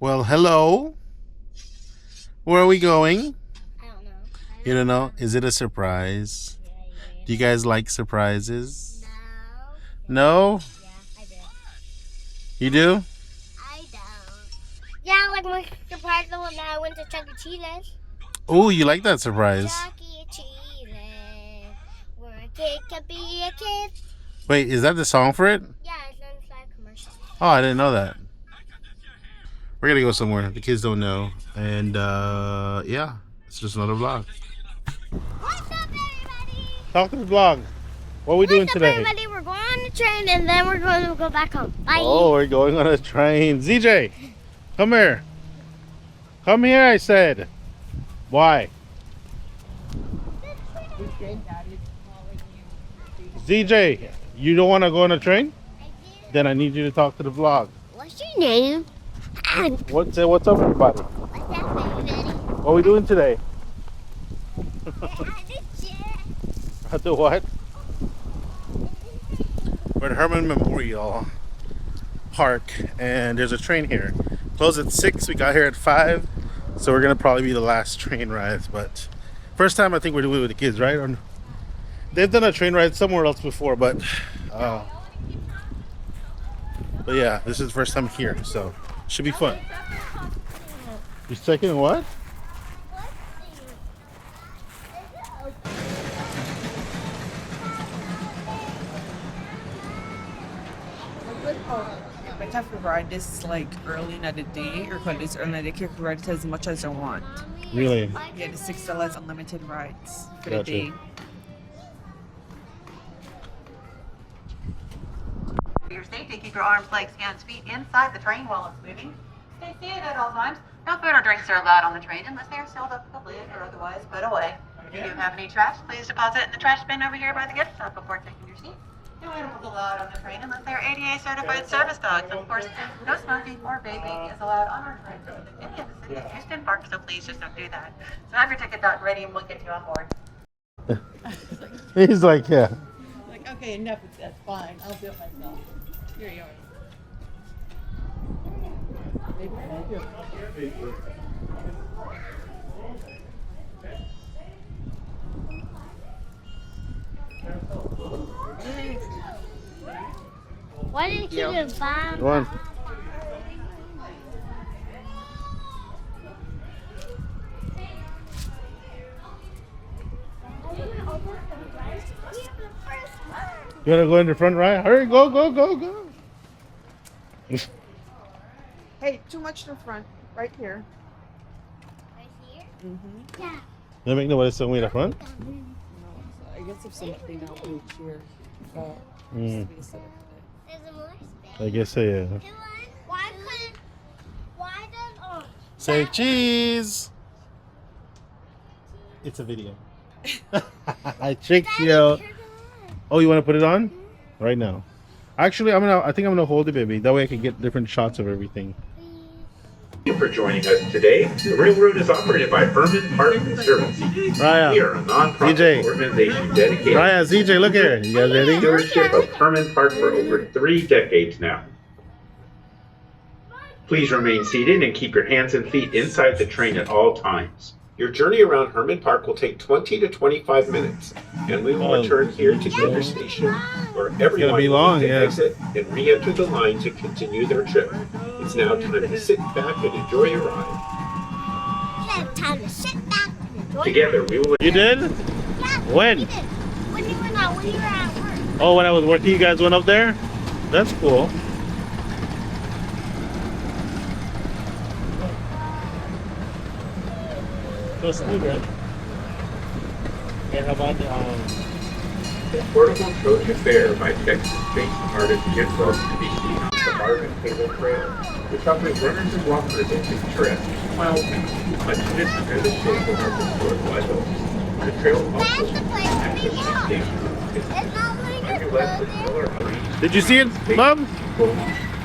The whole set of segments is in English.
Well, hello. Where are we going? I don't know. You don't know? Is it a surprise? Do you guys like surprises? No. No? Yeah, I do. You do? I don't. Yeah, like my surprise the one that I went to Chuck E. Cheese. Oh, you like that surprise? Chuck E. Cheese, where a kid can be a kid. Wait, is that the song for it? Yeah, it's an inside commercial. Oh, I didn't know that. We're gonna go somewhere. The kids don't know. And yeah, it's just another vlog. What's up, everybody? Talk to the vlog. What are we doing What's up, today? everybody? We're going on the train and then we're going to go back home. Bye. Oh, we're going on a train. ZJ, come here. Come here, I said. Why? ZJ, you don't want to go on a train? Then I need you to talk to the vlog. What's your name? What's up, everybody? What's up, everybody? What are we doing today? At the what? We're at Hermann Memorial Park, and there's a train here. Closed at 6. We got here at 5, so we're gonna probably be the last train rides. But first time I think we're doing it with the kids, right? Or, they've done a train ride somewhere else before, but yeah, this is the first time here, so should be fun. You're second what? I have to ride this like early in the day or call this early in the day. I can ride it as much as I want. Really? Yeah, the $6 unlimited rides for Gotcha. the day. For your safety, keep your arms, legs, hands, feet inside the train while it's moving. Stay seated at all times. No food or drinks are allowed on the train unless they are sealed up with a lid or otherwise put away. If you do have any trash, please deposit it in the trash bin over here by the gift shop before taking your seat. No animals allowed on the train unless they're ADA certified service dogs. Of course, no smoking or vaping is allowed on our train in any of the city of Houston parks, so please just don't do that. So have your ticket out ready and we'll get you on board. He's like, yeah. Like, okay, enough. That's fine. I'll do it myself. Here you are. Why didn't you just buy? Go on. You wanna go in the front, right? Hurry, go, go, go, go. Hey, too much in front. Right here. Right here? Mm-hmm. Yeah. You make nobody send me the front? No, so I guess if something now will cheer. Mm. There's a more space. I guess so, yeah. Why couldn't? Why does Say cheese. It's a video. I tricked you. Oh, you want to put it on? Right now. Actually, I think I'm gonna hold it, baby. That way I can get different shots of everything. Thank you for joining us today. The railroad is operated by Hermann Park Conservancy. Raya, We are a nonprofit DJ. organization dedicated Raya, ZJ, look here. You guys to ready? the stewardship of Hermann Park for over 3 decades now. Please remain seated and keep your hands and feet inside the train at all times. Your journey around Hermann Park will take 20 to 25 minutes, and we will return here to Gator Station, where everyone be long, will yeah. exit and re-enter the line to continue their trip. It's now time to sit back and enjoy your ride. You have time to sit back and enjoy. Together, we will. You did? Yeah. When? We did. When you were not. When you were at work. Oh, when I was working, you guys went up there? That's cool. So smooth, right? And how about The Portable Trojan Fair by Texas-based artist Jim Brooks to be seen on the Marvin Cable Trail, which offers runners and walkers a picturesque wildpath on units under the shade of our historic White Oaks. The trail also has a street station. It's not like On your it's left good is there. Miller Hurry. Did you see it, Mom?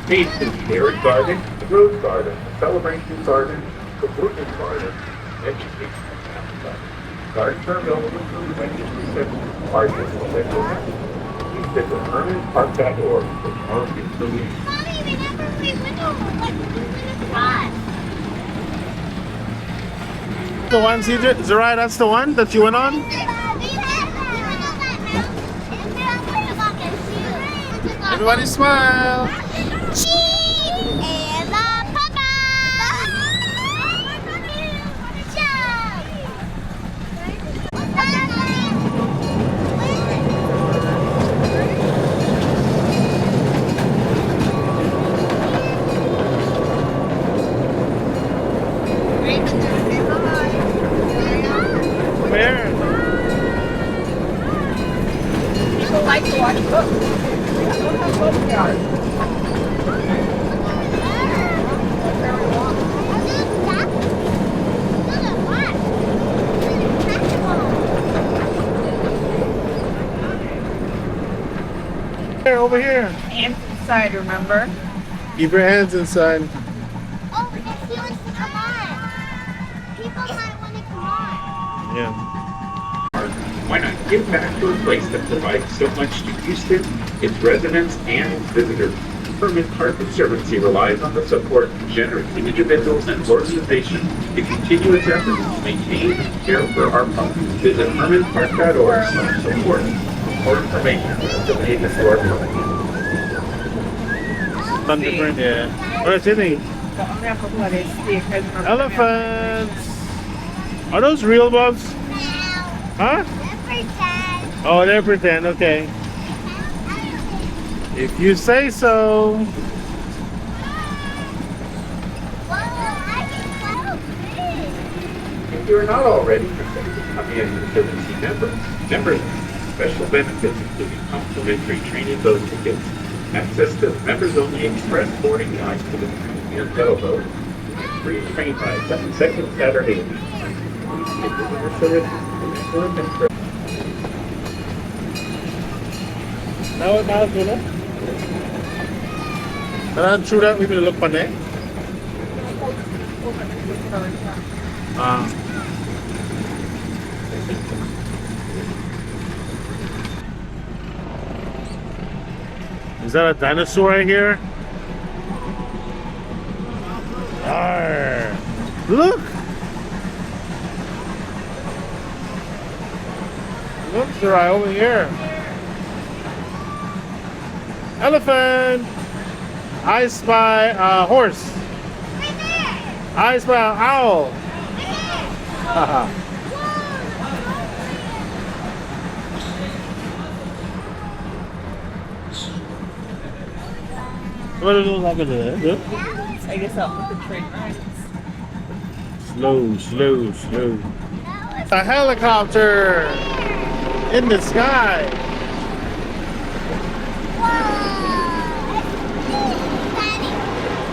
Space is the Aaron Garden, the Rose Garden, the Celebration Garden, the Woodland Garden, Education Garden. Gardens are available through the registered park as well as please visit hermanpark.org for more information. Mommy, remember we went to like we went to the The one, CJ? Zariah, that's the one that you went on? Everybody smile. And the papa. Where? People like to watch books. I don't have book yards. Here, over here. Hands inside, remember? Keep your hands inside. Oh, because he wants to come on. People might want to come on. Yeah. Why not give back to a place that provides so much to Houston, its residents, and its visitors? Hermann Park Conservancy relies on the support of generous individuals and organizations to continue its efforts to maintain and care for our park. Visit hermannpark.org/support for more information related to our park. Some different, yeah. What is it? Elephants. Are those real bugs? Huh? Oh, they're pretend. Okay. If you say so. If you are not already considered becoming a Conservancy member, members have special benefits including complimentary training boat tickets, access to members-only express boarding rides to the Premier Kettle Boat, and free train rides on the second Saturday of each month. Now guna. Parang tsura we will look pa na. Is that a dinosaur right here? Arr. Look! Look, Sarai, over here. Elephant! I spy a horse. I spy an owl. Haha. What are those like that? I guess I'll put the train rides. Slow. A helicopter in the sky.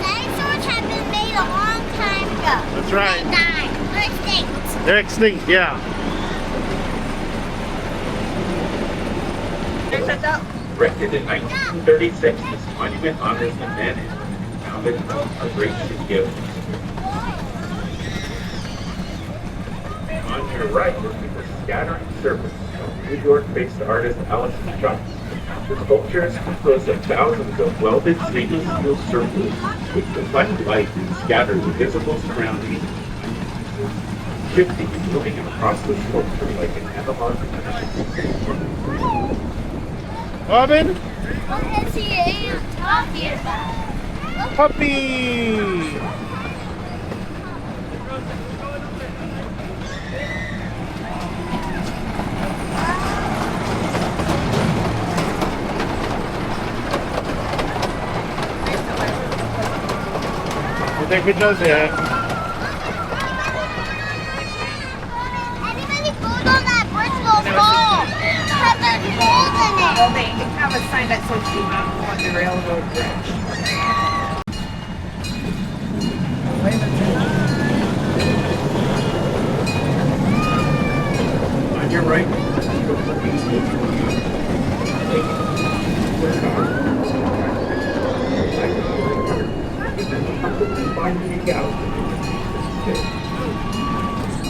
Dinosaurs have been made a long time ago. That's right. They died. They're extinct. They're extinct, yeah. Erected in 1936, this monument honors the men who founded our great city of On your right is the scattering surface of New York-based artist Allison Johnson. The sculpture is composed of thousands of welded stainless steel circles which reflect light and scatter the visible surroundings, shifting and moving across the sculpture like an analog machine. Robin? What is he talking about? Puppy! I think it does, yeah. Anybody goes on that bridge will fall. Because there's holes in it. Well, they have a sign that says do not go on the railroad bridge. On your right,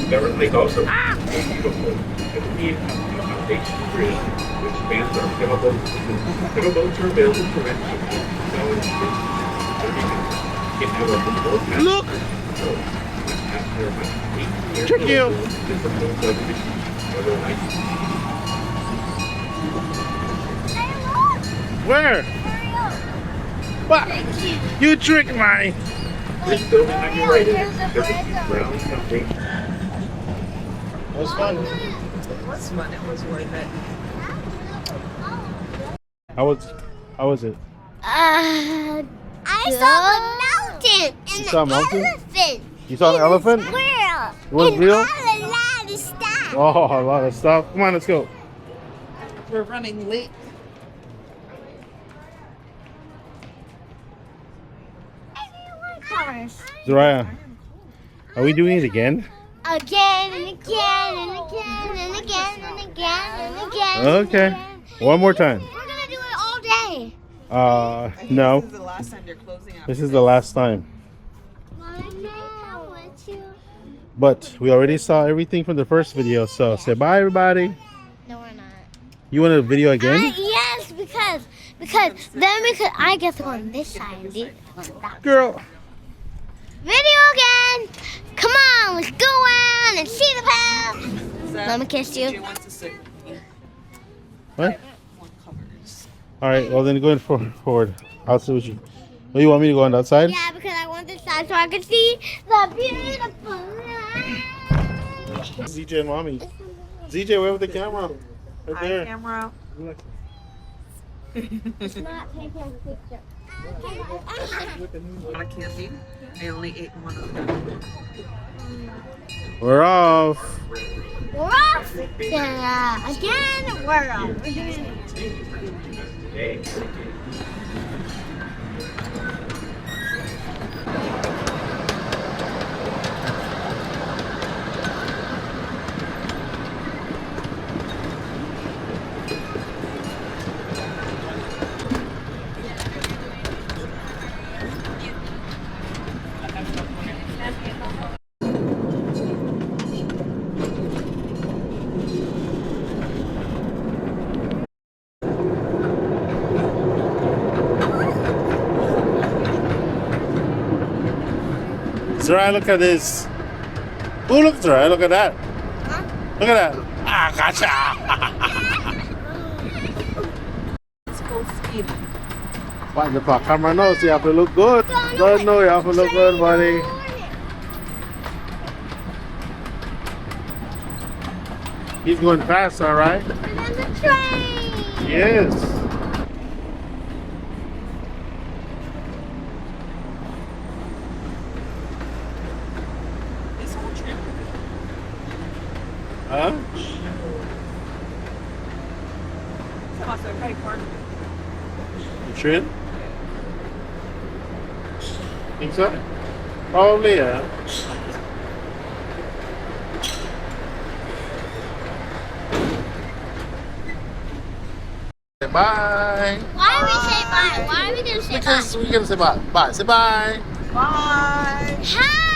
Government Lake also is beautiful. The foundation bridge, which spans our pedal boats. Pedal boats are available to rent for $50 a day. Look! Trick you. Where? What? You tricked me. This building on your right is brown foundation. That was fun. It was fun. It was worth it. How was it? I saw the mountain and You saw a mountain? elephant. You saw the elephant? Squirrel. It was and real? all a lot of stuff. Oh, a lot of stuff. Come on, let's go. We're running late. Zariah, are we doing it again? Again and again and again and again and again and again. Okay. And again. One more time. We're gonna do it all day. I think No. This is the last time you're closing out. This is the last time. I want you. But we already saw everything from the first video, so say bye, everybody. No, we're not. You want a video again? Yes, because I get to go on this side. Dude. Girl. Video again. Come on, let's go on and see the path. Let me kiss you. She wants to sit. What? More covers. All right, well then go forward. I'll see what you... Oh, you want me to go on that side? Yeah, because I want this side so I can see the beautiful light. ZJ and Mommy. ZJ, where with the camera? Right Hi, there. camera. It's not taking a picture. I can't see. I only ate one of them. We're off. We're off. Yeah, again, we're off. We're doing it. Zariah, look at this. Oh, look, Zariah, look at that. Look at that. Ah, gotcha. It's full speed. Why the fuck? Camera knows you have to look good. Don't know you have to look good, buddy. He's going fast, all right? And then the train. Yes. This whole trip. Huh? It's also a credit card. The train? Think so? Probably, yeah. Bye. Why do we say bye? Why are we going to say bye? Because we're gonna say bye. Bye. Say bye. Bye. Hi.